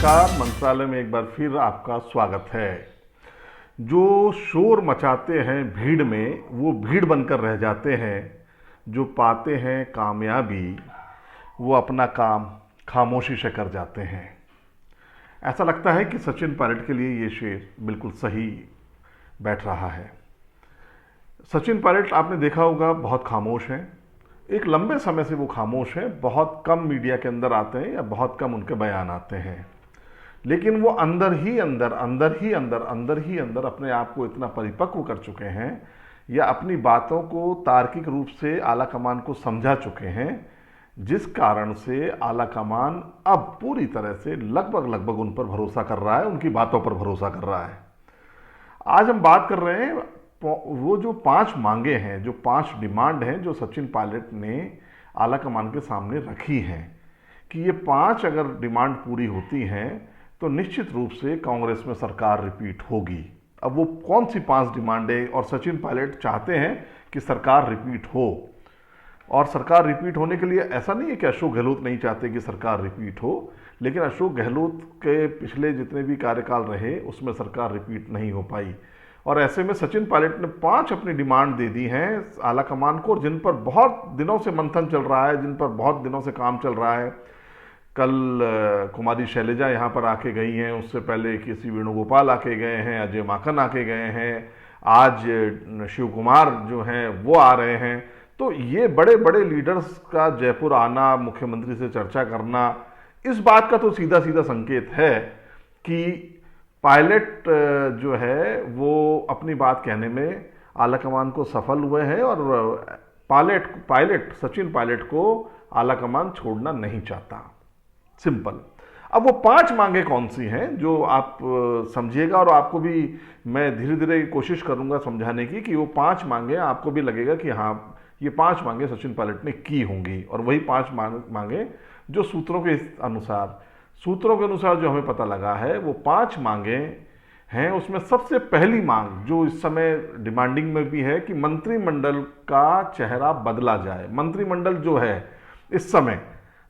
नमस्कार। मंत्रालय में एक बार फिर आपका स्वागत है। जो शोर मचाते हैं भीड़ में, वो भीड़ बनकर रह जाते हैं। जो पाते हैं कामयाबी, वो अपना काम खामोशी से कर जाते हैं। ऐसा लगता है कि सचिन पायलट के लिए ये शेर बिल्कुल सही बैठ रहा है। सचिन पायलट आपने देखा होगा बहुत खामोश हैं। एक लंबे समय से वो खामोश हैं। बहुत कम मीडिया के अंदर आते हैं या बहुत कम उनके बयान आते हैं, लेकिन वो अंदर ही अंदर अपने आप को इतना परिपक्व कर चुके हैं या अपनी बातों को तार्किक रूप से आला कमान को समझा चुके हैं, जिस कारण से आला कमान अब पूरी तरह से लगभग उन पर भरोसा कर रहा है, उनकी बातों पर भरोसा कर रहा है। आज हम बात कर रहे हैं वो जो 5 मांगे हैं, जो 5 डिमांड हैं, जो सचिन पायलट ने आला कमान के सामने रखी हैं, कि ये 5 अगर डिमांड पूरी होती हैं तो निश्चित रूप से कांग्रेस में सरकार रिपीट होगी। अब वो कौन सी 5 डिमांड है, और सचिन पायलट चाहते हैं कि सरकार रिपीट हो। और सरकार रिपीट होने के लिए ऐसा नहीं है कि अशोक गहलोत नहीं चाहते कि सरकार रिपीट हो, लेकिन अशोक गहलोत के पिछले जितने भी कार्यकाल रहे उसमें सरकार रिपीट नहीं हो पाई। और ऐसे में सचिन पायलट ने 5 अपनी डिमांड दे दी हैं आला कमान को, जिन पर बहुत दिनों से मंथन चल रहा है, जिन पर बहुत दिनों से काम चल रहा है। कल कुमारी शैलजा यहाँ पर आके गई हैं, उससे पहले केसी वेणुगोपाल आके गए हैं, अजय माकन आके गए हैं, आज शिव कुमार जो हैं वो आ रहे हैं। तो ये बड़े बड़े लीडर्स का जयपुर आना, मुख्यमंत्री से चर्चा करना, इस बात का तो सीधा सीधा संकेत है कि पायलट जो है वो अपनी बात कहने में आला कमान को सफल हुए हैं, और पायलट सचिन पायलट को आला कमान छोड़ना नहीं चाहता। सिंपल। अब वो 5 मांगे कौन सी हैं जो आप समझिएगा, और आपको भी मैं धीरे धीरे कोशिश करूंगा समझाने की कि वो 5 मांगे आपको भी लगेगा कि हाँ, ये 5 मांगे सचिन पायलट ने की होंगी। और वही 5 मांगे जो सूत्रों के अनुसार जो हमें पता लगा है, वो 5 मांगे हैं। उसमें सबसे पहली मांग जो इस समय डिमांडिंग में भी है कि मंत्रिमंडल का चेहरा बदला जाए। मंत्रिमंडल जो है इस समय,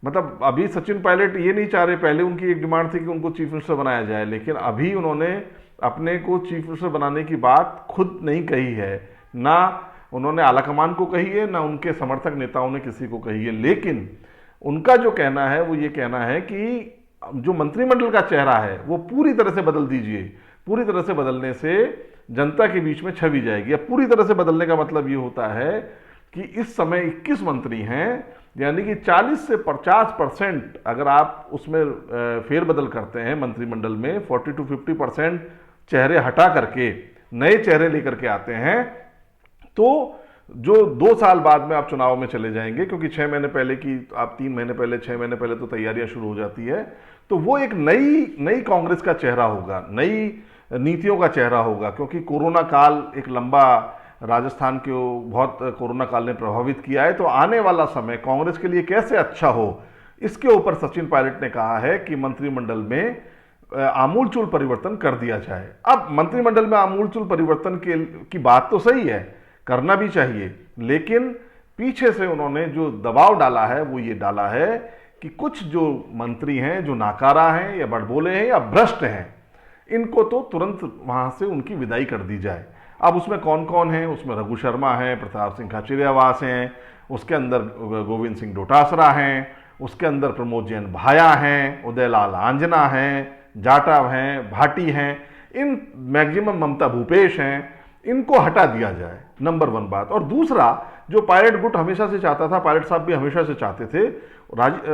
मतलब अभी सचिन पायलट ये नहीं चाह रहे, पहले उनकी एक डिमांड थी कि उनको चीफ मिनिस्टर बनाया जाए, लेकिन अभी उन्होंने अपने को चीफ मिनिस्टर बनाने की बात खुद नहीं कही है, ना उन्होंने आलाकमान को कही है, ना उनके समर्थक नेताओं ने किसी को कही है। लेकिन उनका जो कहना है वो ये कहना है कि जो मंत्रिमंडल का चेहरा है वो पूरी तरह से बदल दीजिए। पूरी तरह से बदलने से जनता के बीच में छवि जाएगी। अब पूरी तरह से बदलने का मतलब ये होता है कि इस समय 21 मंत्री हैं, यानी कि 40 से 50% अगर आप उसमें फेरबदल करते हैं मंत्रिमंडल में, 40 to 50% चेहरे हटा करके नए चेहरे लेकर के आते हैं, तो जो 2 साल बाद में आप चुनाव में चले जाएंगे, क्योंकि 6 महीने पहले की आप 3 महीने पहले 6 महीने पहले तो तैयारियां शुरू हो जाती है, तो वो एक नई कांग्रेस का चेहरा होगा, नई नीतियों का चेहरा होगा। क्योंकि कोरोना काल एक लंबा, राजस्थान को बहुत कोरोना काल ने प्रभावित किया है, तो आने वाला समय कांग्रेस के लिए कैसे अच्छा हो, इसके ऊपर सचिन पायलट ने कहा है कि मंत्रिमंडल में आमूलचूल परिवर्तन कर दिया जाए। अब मंत्रिमंडल में आमूलचूल परिवर्तन की बात तो सही है, करना भी चाहिए, लेकिन पीछे से उन्होंने जो दबाव डाला है वो ये डाला है कि कुछ जो मंत्री हैं जो नाकारा हैं या बड़बोले हैं या भ्रष्ट हैं, इनको तो तुरंत वहां से उनकी विदाई कर दी जाए। अब उसमें कौन कौन है? उसमें रघु शर्मा है, प्रताप सिंह खाचरियावास हैं, उसके अंदर गोविंद सिंह डोटासरा हैं, उसके अंदर प्रमोद जैन भाया हैं, उदयलाल आंजना हैं, जाटा हैं, भाटी हैं, इन मैक्सिमम ममता भूपेश हैं, इनको हटा दिया जाए। नंबर 1 बात। और दूसरा, जो पायलट गुट हमेशा से चाहता था, पायलट साहब भी हमेशा से चाहते थे,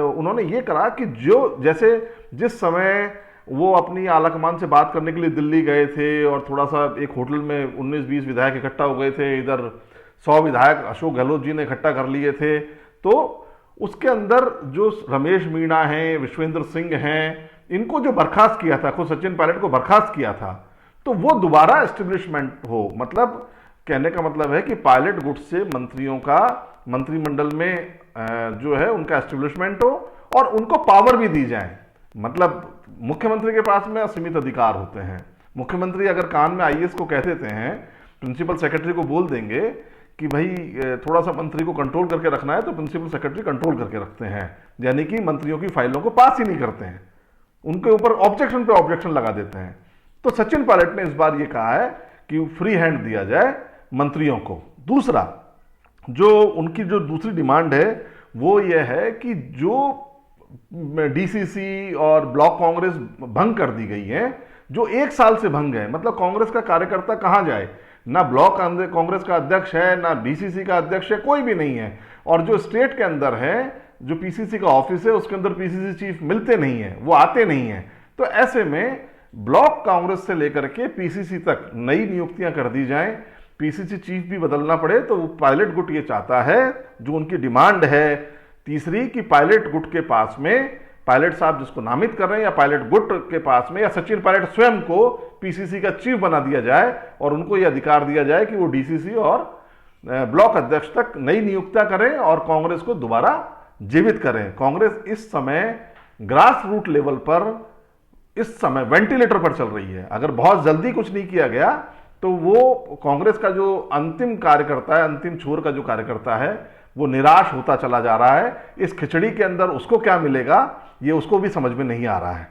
उन्होंने ये करा कि जो जैसे जिस समय वो अपनी आलाकमान से बात करने के लिए दिल्ली गए थे और थोड़ा सा एक होटल में 19-20 विधायक इकट्ठा हो गए थे, इधर 100 विधायक अशोक गहलोत जी ने इकट्ठा कर लिए थे, तो उसके अंदर जो रमेश मीणा हैं, विश्वेंद्र सिंह हैं, इनको जो बर्खास्त किया था, खुद सचिन पायलट को बर्खास्त किया था, तो वो दोबारा एस्टेब्लिशमेंट हो। मतलब कहने का मतलब है कि पायलट गुट से मंत्रियों का मंत्रिमंडल में जो है उनका एस्टेब्लिशमेंट हो और उनको पावर भी दी जाए। मतलब मुख्यमंत्री के पास में असीमित अधिकार होते हैं। मुख्यमंत्री अगर कान में आईएएस को कह देते हैं, प्रिंसिपल सेक्रेटरी को बोल देंगे कि भाई थोड़ा सा मंत्री को कंट्रोल करके रखना है, तो प्रिंसिपल सेक्रेटरी कंट्रोल करके रखते हैं, यानी कि मंत्रियों की फाइलों को पास ही नहीं करते हैं। उनके ऊपर ऑब्जेक्शन पे ऑब्जेक्शन लगा देते हैं। तो सचिन पायलट ने इस बार ये कहा है कि फ्री हैंड दिया जाए मंत्रियों को। दूसरा, जो उनकी जो दूसरी डिमांड है वो ये है कि जो डीसीसी और ब्लॉक कांग्रेस भंग कर दी गई है, जो 1 साल से भंग है, मतलब कांग्रेस का कार्यकर्ता कहां जाए, ना ब्लॉक कांग्रेस का अध्यक्ष है, ना डीसीसी का अध्यक्ष है, कोई भी नहीं है। और जो स्टेट के अंदर है, जो पीसीसी का ऑफिस है, उसके अंदर पीसीसी चीफ मिलते नहीं है, वो आते नहीं है। तो ऐसे में ब्लॉक कांग्रेस से लेकर के पीसीसी तक नई नियुक्तियां कर दी जाएं, पीसीसी चीफ भी बदलना पड़े। तो पायलट गुट ये चाहता है, जो उनकी डिमांड है तीसरी, कि पायलट गुट के पास में, पायलट साहब जिसको नामित कर रहे हैं, या पायलट गुट के पास में, या सचिन पायलट स्वयं को पीसीसी का चीफ बना दिया जाए और उनको यह अधिकार दिया जाए कि वो डीसीसी और ब्लॉक अध्यक्ष तक नई नियुक्तियां करें और कांग्रेस को दोबारा जीवित करें। कांग्रेस इस समय ग्रास रूट लेवल पर इस समय वेंटिलेटर पर चल रही है। अगर बहुत जल्दी कुछ नहीं किया गया तो वो कांग्रेस का जो अंतिम कार्यकर्ता है, अंतिम छोर का जो कार्यकर्ता है, वो निराश होता चला जा रहा है। इस खिचड़ी के अंदर उसको क्या मिलेगा, ये उसको भी समझ में नहीं आ रहा है।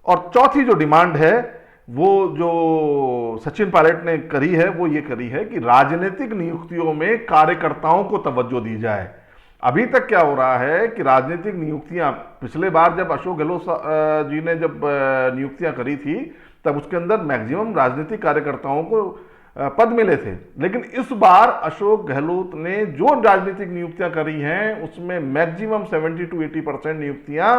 और चौथी जो डिमांड है, वो जो सचिन पायलट ने करी है, वो ये करी है कि राजनीतिक नियुक्तियों में कार्यकर्ताओं को तवज्जो दी जाए। अभी तक क्या हो रहा है कि राजनीतिक नियुक्तियां, पिछले बार जब अशोक गहलोत जी ने जब नियुक्तियां करी थी, तब उसके अंदर मैक्सिमम राजनीतिक कार्यकर्ताओं को पद मिले थे। लेकिन इस बार अशोक गहलोत ने जो राजनीतिक नियुक्तियां करी हैं, उसमें मैक्सिमम 70 to 80% नियुक्तियां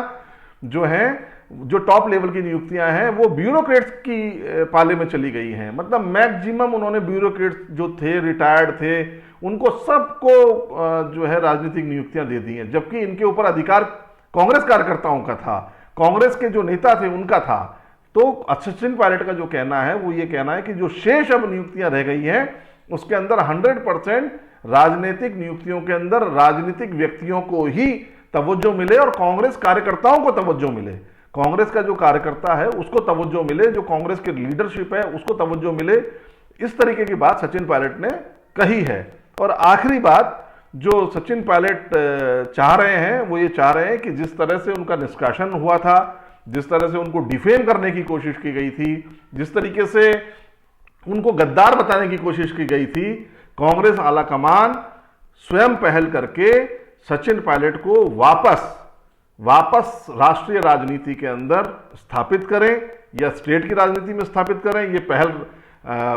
जो हैं, जो टॉप लेवल की नियुक्तियां हैं, वो ब्यूरोक्रेट्स की पाले में चली गई हैं। मतलब मैक्सिमम उन्होंने ब्यूरोक्रेट्स जो थे, रिटायर्ड थे, उनको सबको जो है राजनीतिक नियुक्तियां दे दी हैं, जबकि इनके ऊपर अधिकार कांग्रेस कार्यकर्ताओं का था, कांग्रेस के जो नेता थे उनका था। तो सचिन पायलट का जो कहना है वो ये कहना है कि जो शेष अब नियुक्तियां रह गई हैं, उसके अंदर 100% राजनीतिक नियुक्तियों के अंदर राजनीतिक व्यक्तियों को ही तवज्जो मिले और कांग्रेस कार्यकर्ताओं को तवज्जो मिले। कांग्रेस का जो कार्यकर्ता है उसको तवज्जो मिले, जो कांग्रेस की लीडरशिप है उसको तवज्जो मिले। इस तरीके की बात सचिन पायलट ने कही है। और आखिरी बात जो सचिन पायलट चाह रहे हैं, वो ये चाह रहे हैं कि जिस तरह से उनका निष्कासन हुआ था, जिस तरह से उनको डिफेम करने की कोशिश की गई थी, जिस तरीके से उनको गद्दार बताने की कोशिश की गई थी, कांग्रेस आला कमान स्वयं पहल करके सचिन पायलट को वापस राष्ट्रीय राजनीति के अंदर स्थापित करें या स्टेट की राजनीति में स्थापित करें। ये पहल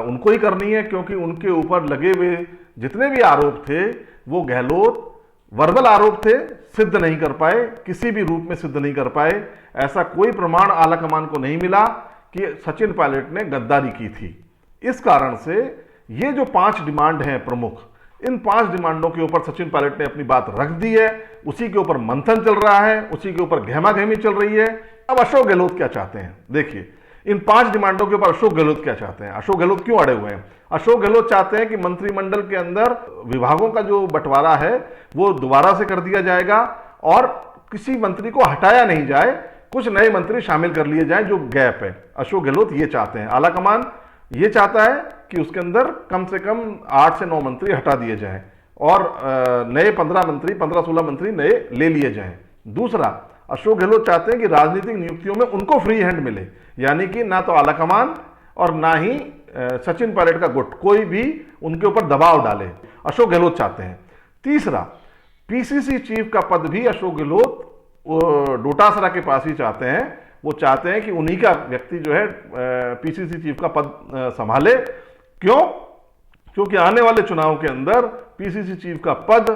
उनको ही करनी है, क्योंकि उनके ऊपर लगे हुए जितने भी आरोप थे वो गहलोत वर्बल आरोप थे, सिद्ध नहीं कर पाए, किसी भी रूप में सिद्ध नहीं कर पाए। ऐसा कोई प्रमाण आला कमान को नहीं मिला कि सचिन पायलट ने गद्दारी की थी। इस कारण से ये जो 5 डिमांड हैं प्रमुख, इन 5 डिमांडों के ऊपर सचिन पायलट ने अपनी बात रख दी है, उसी के ऊपर मंथन चल रहा है, उसी के ऊपर गहमागहमी चल रही है। अब अशोक गहलोत क्या चाहते हैं, देखिए इन 5 डिमांडों के ऊपर अशोक गहलोत क्या चाहते हैं। अशोक गहलोत क्यों अड़े हुए हैं? अशोक गहलोत चाहते हैं कि मंत्रिमंडल के अंदर विभागों का जो बंटवारा है वो दोबारा से कर दिया जाएगा और किसी मंत्री को हटाया नहीं जाए, कुछ नए मंत्री शामिल कर लिए जाएं, जो गैप है। अशोक गहलोत ये चाहते हैं। आला कमान ये चाहता है कि उसके अंदर कम से कम 8 से 9 मंत्री हटा दिए जाएं और नए 15-16 मंत्री नए ले लिए जाएं। दूसरा, अशोक गहलोत चाहते हैं कि राजनीतिक नियुक्तियों में उनको फ्री हैंड मिले, यानी कि ना तो आला कमान और ना ही सचिन पायलट का गुट कोई भी उनके ऊपर दबाव डाले, अशोक गहलोत चाहते हैं। तीसरा, पीसीसी चीफ का पद भी अशोक गहलोत डोटासरा के पास ही चाहते हैं। वो चाहते हैं कि उन्हीं का व्यक्ति जो है पीसीसी चीफ का पद संभाले। क्यों? क्योंकि आने वाले चुनाव के अंदर पीसीसी चीफ का पद,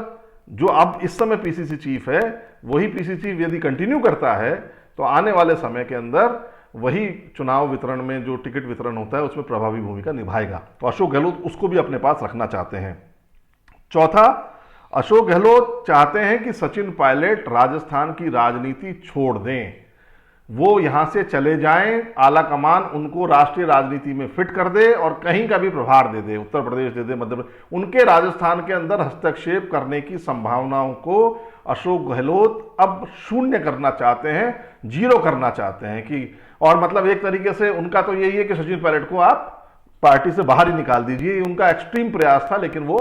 जो अब इस समय पीसीसी चीफ है, वही पीसीसी चीफ यदि कंटिन्यू करता है तो आने वाले समय के अंदर वही चुनाव वितरण में जो टिकट वितरण होता है उसमें प्रभावी भूमिका निभाएगा। तो अशोक गहलोत उसको भी अपने पास रखना चाहते हैं। चौथा, अशोक गहलोत चाहते हैं कि सचिन पायलट राजस्थान की राजनीति छोड़ दें, वो यहां से चले जाएं, आला कमान उनको राष्ट्रीय राजनीति में फिट कर दे और कहीं का भी प्रभार दे दे, उत्तर प्रदेश दे दे, मध्य प्रदेश। उनके राजस्थान के अंदर हस्तक्षेप करने की संभावनाओं को अशोक गहलोत अब शून्य करना चाहते हैं, 0 करना चाहते हैं। कि और मतलब एक तरीके से उनका तो यही है कि सचिन पायलट को आप पार्टी से बाहर ही निकाल दीजिए। उनका एक्सट्रीम प्रयास था, लेकिन वो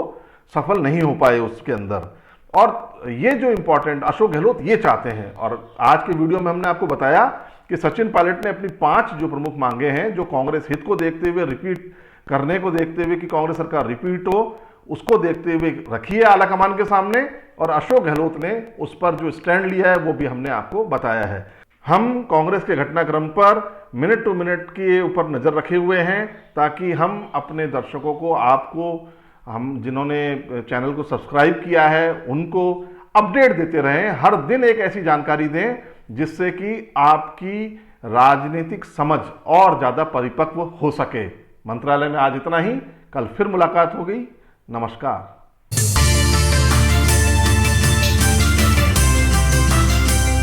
सफल नहीं हो पाए उसके अंदर। और ये जो इंपॉर्टेंट, अशोक गहलोत ये चाहते हैं। और आज के वीडियो में हमने आपको बताया कि सचिन पायलट ने अपनी 5 जो प्रमुख मांगे हैं, जो कांग्रेस हित को देखते हुए, रिपीट करने को देखते हुए कि कांग्रेस सरकार रिपीट हो, उसको देखते हुए रखी है आलाकमान के सामने, और अशोक गहलोत ने उस पर जो स्टैंड लिया है वो भी हमने आपको बताया है। हम कांग्रेस के घटनाक्रम पर मिनट टू मिनट के ऊपर नजर रखे हुए हैं, ताकि हम अपने दर्शकों को, आपको, हम जिन्होंने चैनल को सब्सक्राइब किया है उनको अपडेट देते रहें, हर दिन एक ऐसी जानकारी दें जिससे कि आपकी राजनीतिक समझ और ज्यादा परिपक्व हो सके। मंत्रालय में आज इतना ही, कल फिर मुलाकात होगी। नमस्कार।